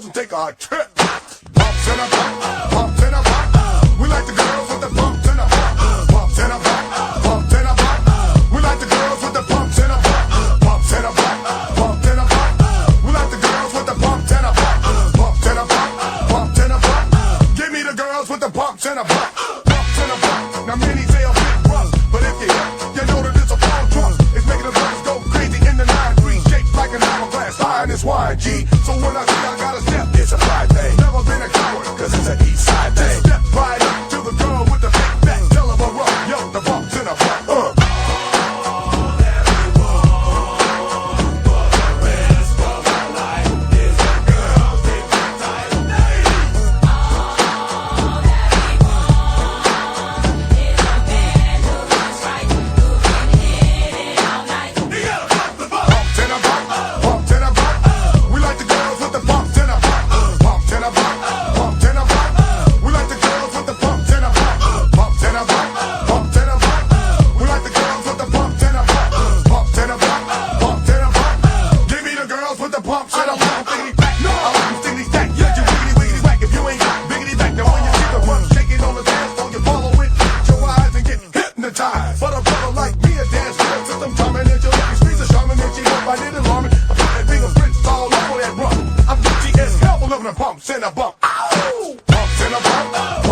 and take a trip. Bumps and a bump, bumps and a bump. We like the girls with the bumps and a bump. Bumps and a bump, bumps and a bump. We like the girls with the bumps and a bump. Bumps and a bump, bumps and a bump. We like the girls with the bumps and a bump. Bumps and a bump, bumps and a bump. Give me the girls with the bumps and a bump. Bumps and a bump. Now many say a bit rough, but if you hit, you know that it's a phone truck. It's making the brothers go crazy in the 9-3, shaped like an hourglass, high in this YG. So when I say I gotta step, it's a pride thing. Never been a coward, cause it's an east side thing. Step right up to the girl with the big back, tell her a rough, yo, the bumps and a bump. For a brother like me, a dance real system coming into the streets of Charmin and she hope I didn't alarm it. I'm putting fingerprints all over that run. I'm Gucci as hell for living in bumps and a bump. Ow! Bumps and a bump.